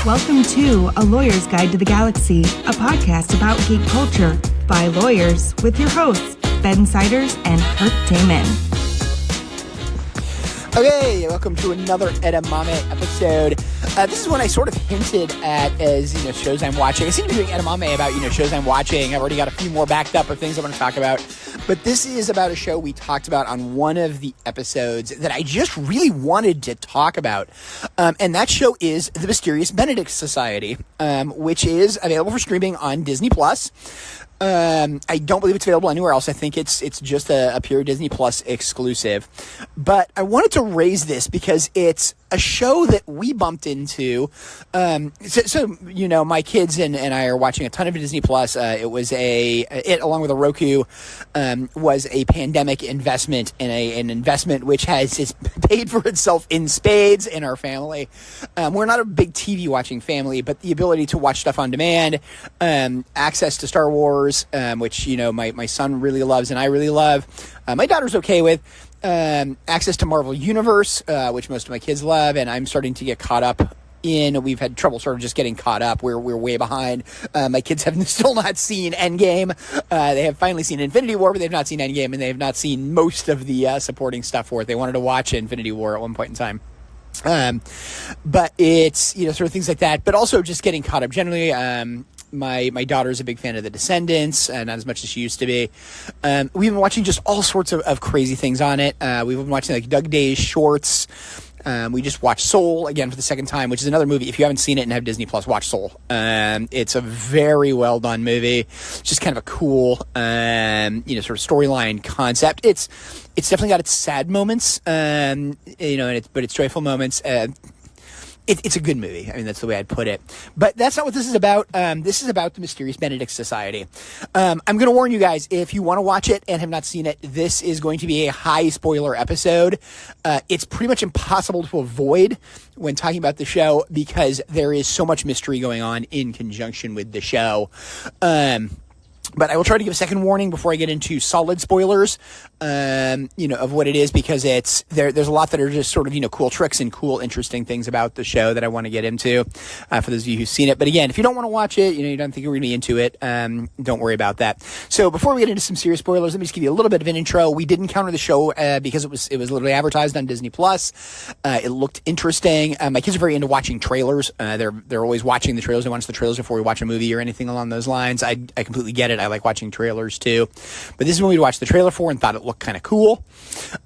Welcome to A Lawyer's Guide to the Galaxy, a podcast about geek culture by lawyers with your hosts, Ben Siders and Kirk Damon. Okay, welcome to another Edamame episode. This is one I sort of hinted at as, shows I'm watching. I seem to be doing Edamame about, shows I'm watching. I've already got a few more backed up of things I want to talk about. But this is about a show we talked about on one of the episodes that I just really wanted to talk about. And that show is The Mysterious Benedict Society, which is available for streaming on Disney+. I don't believe it's available anywhere else. I think it's just a pure Disney Plus exclusive. But I wanted to raise this because it's a show that we bumped into. My kids and I are watching a ton of Disney Plus. It along with a Roku, was a pandemic investment and an investment which has paid for itself in spades in our family. We're not a big TV watching family, but the ability to watch stuff on demand, access to Star Wars, which, my son really loves and I really love. My daughter's okay with. Access to Marvel Universe, which most of my kids love, and I'm starting to get caught up in. We've had trouble sort of just getting caught up. We're way behind. My kids have still not seen Endgame. They have finally seen Infinity War, but they've not seen Endgame, and they have not seen most of the supporting stuff for it. They wanted to watch Infinity War at one point in time. But it's, sort of things like that, but also just getting caught up generally. My daughter's a big fan of The Descendants, not as much as she used to be. We've been watching just all sorts of crazy things on it. We've been watching like Doug Day's shorts. We just watched Soul again for the second time, which is another movie. If you haven't seen it and have Disney Plus, watch Soul. It's a very well done movie. It's just kind of a cool, sort of storyline concept. It's definitely got its sad moments, but it's joyful moments. It's a good movie. I mean, that's the way I'd put it. But that's not what this is about. This is about the Mysterious Benedict Society. I'm going to warn you guys, if you want to watch it and have not seen it, this is going to be a high spoiler episode. It's pretty much impossible to avoid when talking about the show because there is so much mystery going on in conjunction with the show. But I will try to give a second warning before I get into solid spoilers, of what it is, because there's a lot that are just sort of, cool tricks and cool, interesting things about the show that I want to get into, for those of you who've seen it. But again, if you don't want to watch it, you don't think you're going to be into it, don't worry about that. So before we get into some serious spoilers, let me just give you a little bit of an intro. We did encounter the show, because it was literally advertised on Disney Plus. It looked interesting. My kids are very into watching trailers. They're always watching the trailers. They watch the trailers before we watch a movie or anything along those lines. I completely get it. I like watching trailers too, but this is when we watched the trailer for and thought it looked kind of cool.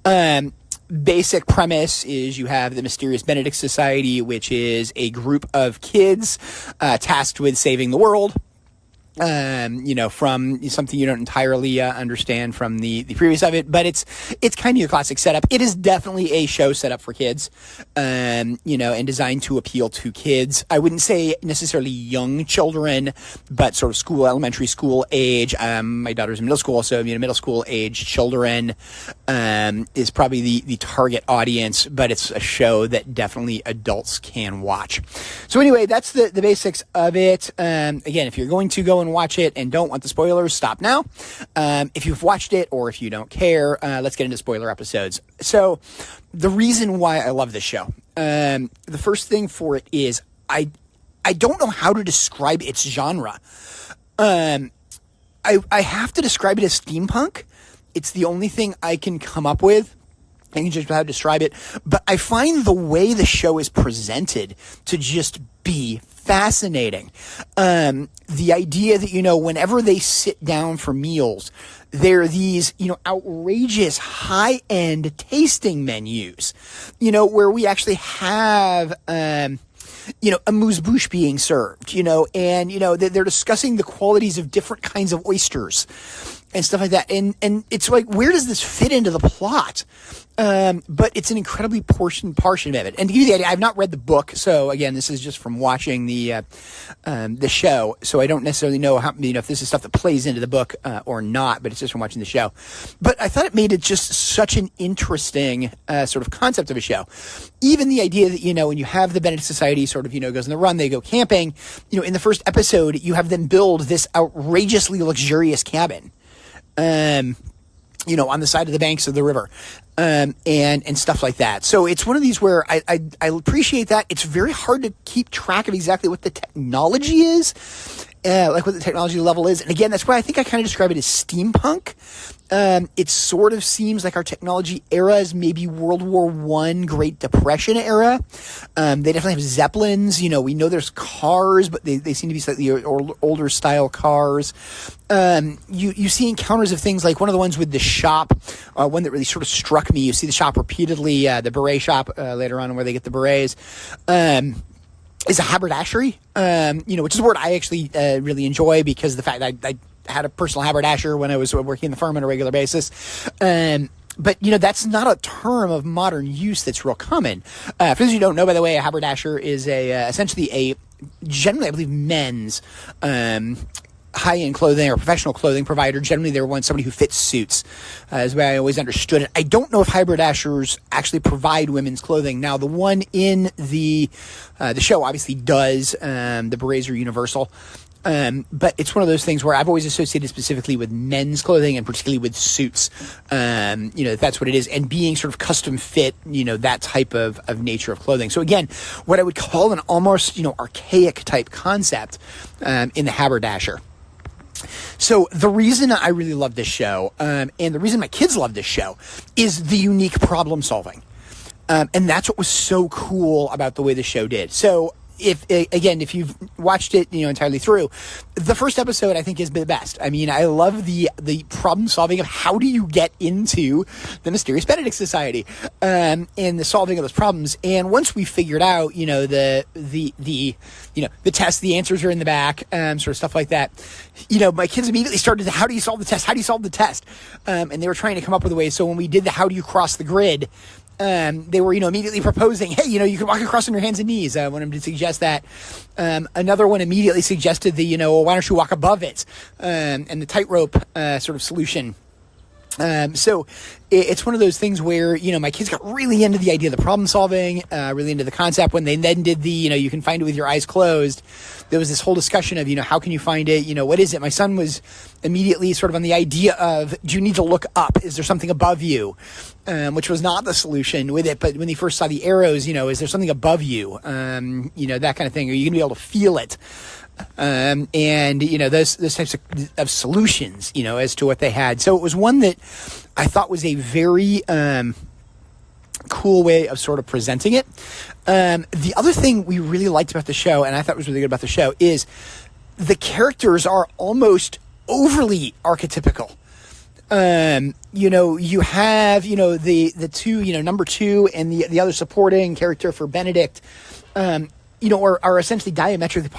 Basic premise is you have the Mysterious Benedict Society, which is a group of kids tasked with saving the world. From something you don't entirely understand from the previous of it, but it's kind of your classic setup. It is definitely a show set up for kids, and designed to appeal to kids. I wouldn't say necessarily young children, but sort of elementary school age. My daughter's in middle school, so middle school age children is probably the target audience, but it's a show that definitely adults can watch. So anyway, that's the basics of it. Again, if you're going to go and watch it and don't want the spoilers, stop now. If you've watched it or if you don't care, let's get into spoiler episodes. So the reason why I love this show, the first thing for it is I don't know how to describe its genre. I have to describe it as steampunk. It's the only thing I can come up with. I can just how to describe it, but I find the way the show is presented to just be fascinating. The idea that, whenever they sit down for meals, there are these, outrageous high-end tasting menus, where we actually have, amuse-bouche being served, and, they're discussing the qualities of different kinds of oysters and stuff like that. And it's like, where does this fit into the plot? But it's an incredibly portion of it. And to give you the idea, I've not read the book, so again, this is just from watching the show. So I don't necessarily know how, if this is stuff that plays into the book or not, but it's just from watching the show. But I thought it made it just such an interesting sort of concept of a show. Even the idea that, when you have the Benedict Society sort of, goes on the run, they go camping, in the first episode, you have them build this outrageously luxurious cabin. on the side of the banks of the river, and stuff like that. So it's one of these where I appreciate that. It's very hard to keep track of exactly what the technology is, like what the technology level is. And again, that's why I think I kind of describe it as steampunk. It sort of seems like our technology era is maybe World War I, Great Depression era. They definitely have Zeppelins. We know there's cars, but they seem to be slightly older style cars. You see encounters of things like one of the ones with the shop, one that really sort of struck me. You see the shop repeatedly, the beret shop later on where they get the berets. Is a haberdashery, which is a word I actually really enjoy because of the fact that I had a personal haberdasher when I was working in the firm on a regular basis. But, that's not a term of modern use that's real common. For those who don't know, by the way, a haberdasher is essentially generally, I believe, men's high-end clothing or professional clothing provider. Generally, they're somebody who fits suits, is the way I always understood it. I don't know if haberdashers actually provide women's clothing. Now, the one in the show obviously does. The berets are universal. But it's one of those things where I've always associated specifically with men's clothing and particularly with suits. That's what it is. And being sort of custom fit, that type of nature of clothing. So again, what I would call an almost, archaic type concept, in the haberdasher. So the reason I really love this show, and the reason my kids love this show is the unique problem solving. And that's what was so cool about the way the show did. So if you've watched it, entirely through, the first episode I think is the best. I mean, I love the problem solving of how do you get into the Mysterious Benedict Society, and the solving of those problems. And once we figured out, the test, the answers are in the back, sort of stuff like that. My kids immediately started how do you solve the test? How do you solve the test? And they were trying to come up with a way. So when we did the how do you cross the grid, they were, immediately proposing, hey, you can walk across on your hands and knees. I wanted them to suggest that. Another one immediately suggested the, why don't you walk above it? And the tightrope, sort of solution. So it's one of those things where, my kids got really into the idea of the problem solving, really into the concept. When they then did the, you can find it with your eyes closed, there was this whole discussion of, how can you find it? What is it? My son was immediately sort of on the idea of, do you need to look up? Is there something above you? Which was not the solution with it. But when he first saw the arrows, is there something above you? That kind of thing. Are you going to be able to feel it? And those types of solutions, as to what they had. So it was one that I thought was a very cool way of sort of presenting it. The other thing we really liked about the show, and I thought was really good about the show, is the characters are almost overly archetypical. You have, the two, number two and the other supporting character for Benedict, are essentially diametrically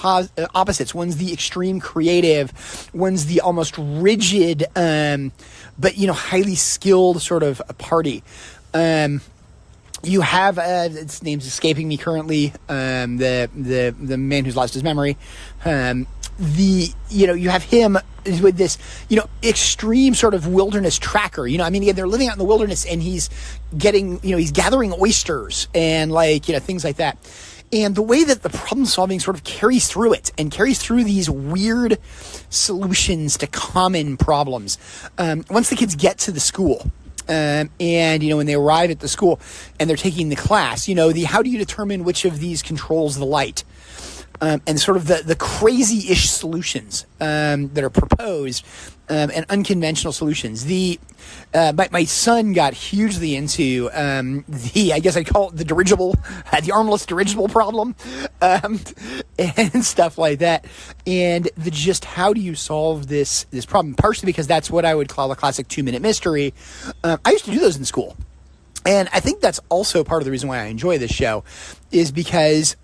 opposites. One's the extreme creative, one's the almost rigid, but, highly skilled sort of a party. You have, its name's escaping me currently, the man who's lost his memory. You have him with this, extreme sort of wilderness tracker. Again, they're living out in the wilderness and he's getting, he's gathering oysters and things like that. And the way that the problem solving sort of carries through it and carries through these weird solutions to common problems. Once the kids get to the school, and, when they arrive at the school and they're taking the class, how do you determine which of these controls the light? And sort of the crazy-ish solutions that are proposed, and unconventional solutions. My son got hugely into I guess I'd call it the dirigible, the armless dirigible problem, and stuff like that. And just how do you solve this problem? Partially because that's what I would call a classic 2-minute mystery. I used to do those in school. And I think that's also part of the reason why I enjoy this show, is because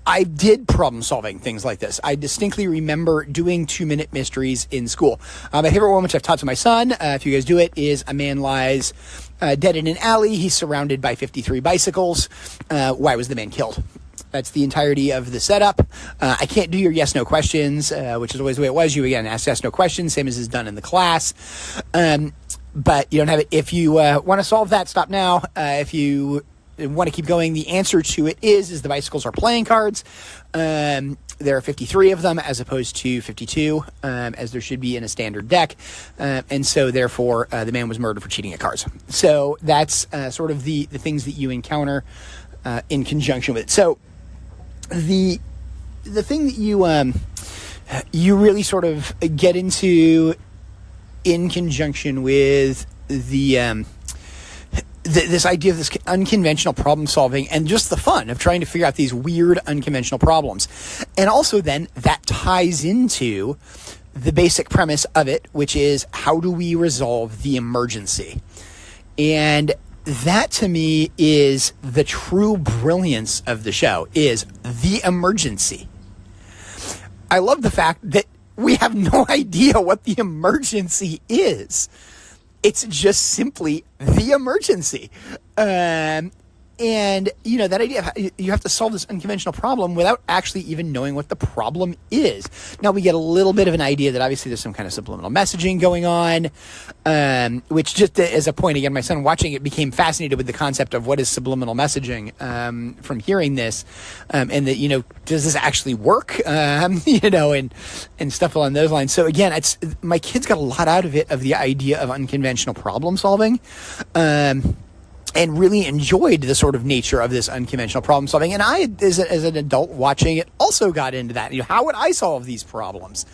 I did problem solving things like this. I distinctly remember doing 2-minute mysteries in school. My favorite one, which I've taught to my son, if you guys do it, is a man lies dead in an alley. He's surrounded by 53 bicycles. Why was the man killed? That's the entirety of the setup. I can't do your yes/no questions, which is always the way it was. You, again, ask yes/no questions, same as is done in the class. But you don't have it. If you want to solve that, stop now. If you want to keep going, the answer to it is the bicycles are playing cards. there are 53 of them as opposed to 52, as there should be in a standard deck. And so, therefore, the man was murdered for cheating at cards. So that's sort of the things that you encounter in conjunction with it. So the thing that you really sort of get into in conjunction with this idea of this unconventional problem solving and just the fun of trying to figure out these weird unconventional problems. And also then that ties into the basic premise of it, which is how do we resolve the emergency? And that to me is the true brilliance of the show, is the emergency. I love the fact that we have no idea what the emergency is. It's just simply the emergency. And, you know, that idea of you have to solve this unconventional problem without actually even knowing what the problem is. Now, we get a little bit of an idea that obviously there's some kind of subliminal messaging going on, which just as a point, again, my son watching it became fascinated with the concept of what is subliminal messaging from hearing this, and that, you know, does this actually work, you know, and stuff along those lines. So, again, my kids got a lot out of it, of the idea of unconventional problem solving. And really enjoyed the sort of nature of this unconventional problem solving. And I, as an adult watching it, also got into that. You know, how would I solve these problems?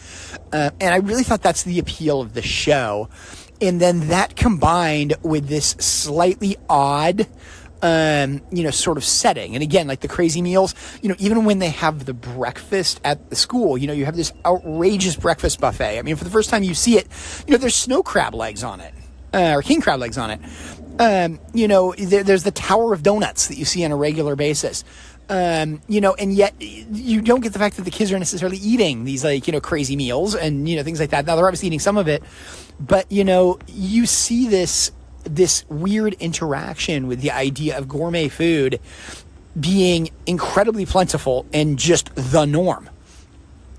And I really thought that's the appeal of the show. And then that combined with this slightly odd, you know, sort of setting. And again, like the crazy meals, you know, even when they have the breakfast at the school, you know, you have this outrageous breakfast buffet. I mean, for the first time you see it, you know, there's snow crab legs on it, or king crab legs on it. You know, there's the Tower of Donuts that you see on a regular basis. You know, and yet you don't get the fact that the kids are necessarily eating these, like, you know, crazy meals and, you know, things like that. Now, they're obviously eating some of it, but, you know, you see this weird interaction with the idea of gourmet food being incredibly plentiful and just the norm.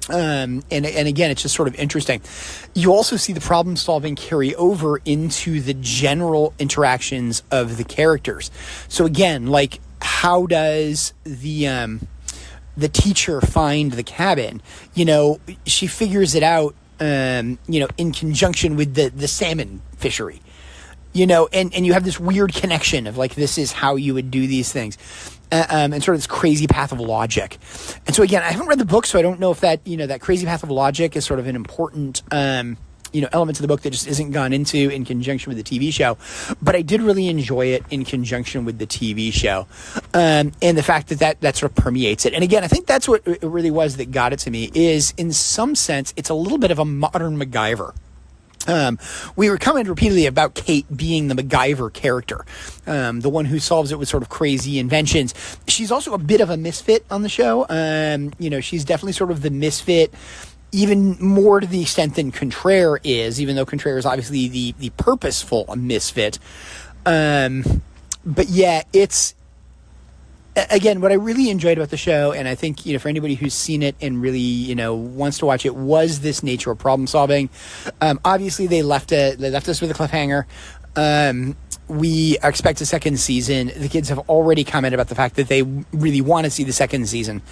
And again, it's just sort of interesting. You also see the problem solving carry over into the general interactions of the characters. So again, like, how does the teacher find the cabin? You know, she figures it out, you know, in conjunction with the salmon fishery, you know, and you have this weird connection of, like, this is how you would do these things. And sort of this crazy path of logic. And so again, I haven't read the book, so I don't know if that, you know, that crazy path of logic is sort of an important, you know, element to the book that just isn't gone into in conjunction with the TV show. But I did really enjoy it in conjunction with the TV show. And the fact that sort of permeates it. And again, I think that's what it really was that got it to me, is in some sense, it's a little bit of a modern MacGyver. We were commenting repeatedly about Kate being the MacGyver character, the one who solves it with sort of crazy inventions. She's also a bit of a misfit on the show. You know, she's definitely sort of the misfit, even more to the extent than Contraire is, even though Contraire is obviously the purposeful misfit. But yeah, it's, again, what I really enjoyed about the show, and I think, you know, for anybody who's seen it and really, you know, wants to watch it, was this nature of problem solving. Obviously, they left us with a cliffhanger. We expect a second season. The kids have already commented about the fact that they really want to see the second season.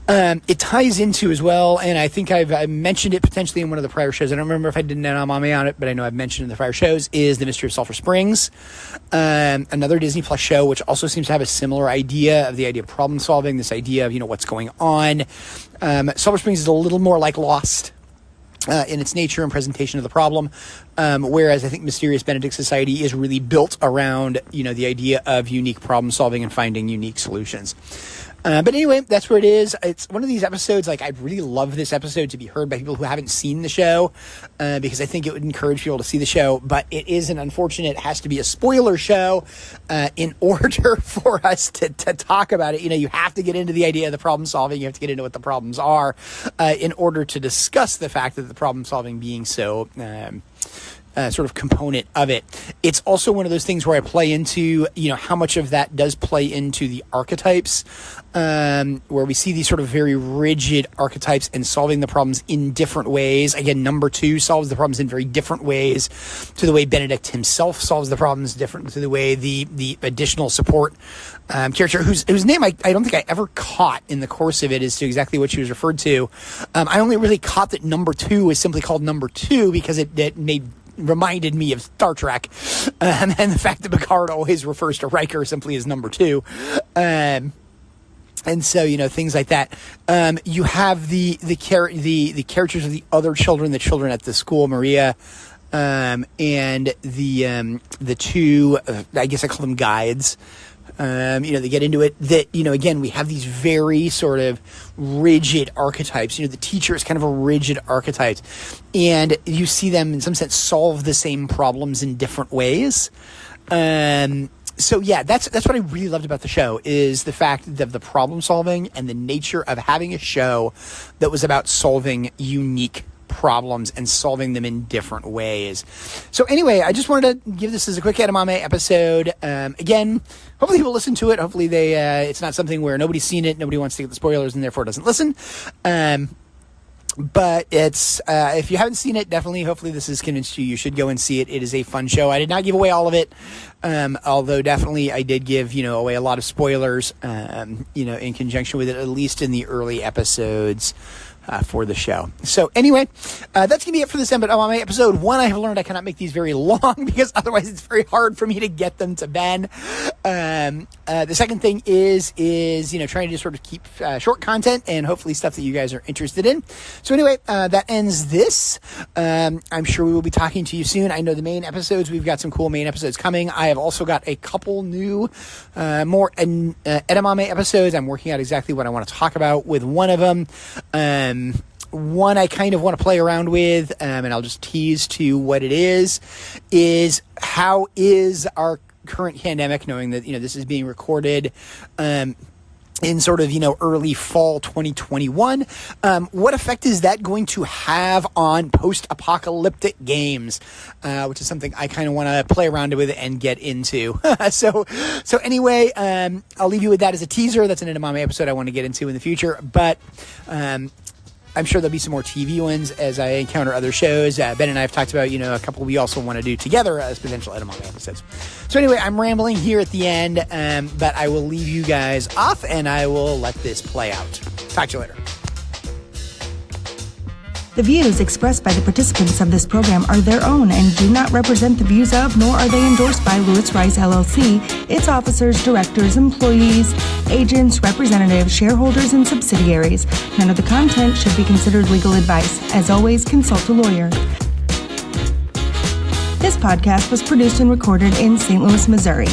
It ties into as well, and I think I've mentioned it potentially in one of the prior shows. I don't remember if I did an Edamame on it, but I know I've mentioned it in the prior shows, is The Mystery of Sulphur Springs. Another Disney Plus show, which also seems to have a similar idea of the idea of problem solving, this idea of, you know, what's going on. Sulphur Springs is a little more like Lost in its nature and presentation of the problem, whereas I think Mysterious Benedict Society is really built around, you know, the idea of unique problem solving and finding unique solutions. But anyway, that's where it is. It's one of these episodes, like, I'd really love this episode to be heard by people who haven't seen the show, because I think it would encourage people to see the show. But it is an unfortunate, it has to be a spoiler show in order for us to talk about it. You know, you have to get into the idea of the problem solving. You have to get into what the problems are in order to discuss the fact that the problem solving being so sort of component of it. It's also one of those things where I play into, how much of that does play into the archetypes, where we see these sort of very rigid archetypes and solving the problems in different ways. Again, number 2 solves the problems in very different ways to the way Benedict himself solves the problems, different to the way the additional support character, whose name I don't think I ever caught in the course of it as to exactly what she was referred to. I only really caught that number 2 is simply called number 2 because it reminded me of Star Trek, and the fact that Picard always refers to Riker simply as number 2. And so, things like that. You have the characters of the other children, the children at the school, Maria, and the 2, I guess I call them guides. They get into it that, again, we have these very sort of rigid archetypes. The teacher is kind of a rigid archetype, and you see them in some sense solve the same problems in different ways. So yeah, that's what I really loved about the show, is the fact of the problem solving and the nature of having a show that was about solving unique problems and solving them in different ways. So anyway, I just wanted to give this as a quick Edamame episode. Again, hopefully people listen to it. Hopefully it's not something where nobody's seen it, nobody wants to get the spoilers, and therefore doesn't listen. But it's, if you haven't seen it, definitely, hopefully this has convinced you should go and see it. It is a fun show. I did not give away all of it. Although definitely I did give, away a lot of spoilers, in conjunction with it, at least in the early episodes. For the show. So anyway, that's going to be it for this Edamame episode 1. I have learned I cannot make these very long because otherwise it's very hard for me to get them to Ben. The second thing is trying to just sort of keep short content and hopefully stuff that you guys are interested in. So anyway, that ends this. I'm sure we will be talking to you soon. I know the main episodes, we've got some cool main episodes coming. I have also got a couple new, more Edamame episodes. I'm working out exactly what I want to talk about with one of them. One I kind of want to play around with, and I'll just tease to what it is how is our current pandemic, knowing that, this is being recorded, in sort of, early fall 2021. What effect is that going to have on post-apocalyptic games? Which is something I kind of want to play around with and get into. So anyway, I'll leave you with that as a teaser. That's an Edamame episode I want to get into in the future. But, I'm sure there'll be some more TV ones as I encounter other shows. Ben and I have talked about, a couple we also want to do together as potential Edamame episodes. So anyway, I'm rambling here at the end, but I will leave you guys off and I will let this play out. Talk to you later. The views expressed by the participants of this program are their own and do not represent the views of, nor are they endorsed by Lewis Rice LLC, its officers, directors, employees, agents, representatives, shareholders, and subsidiaries. None of the content should be considered legal advice. As always, consult a lawyer. This podcast was produced and recorded in St. Louis, Missouri.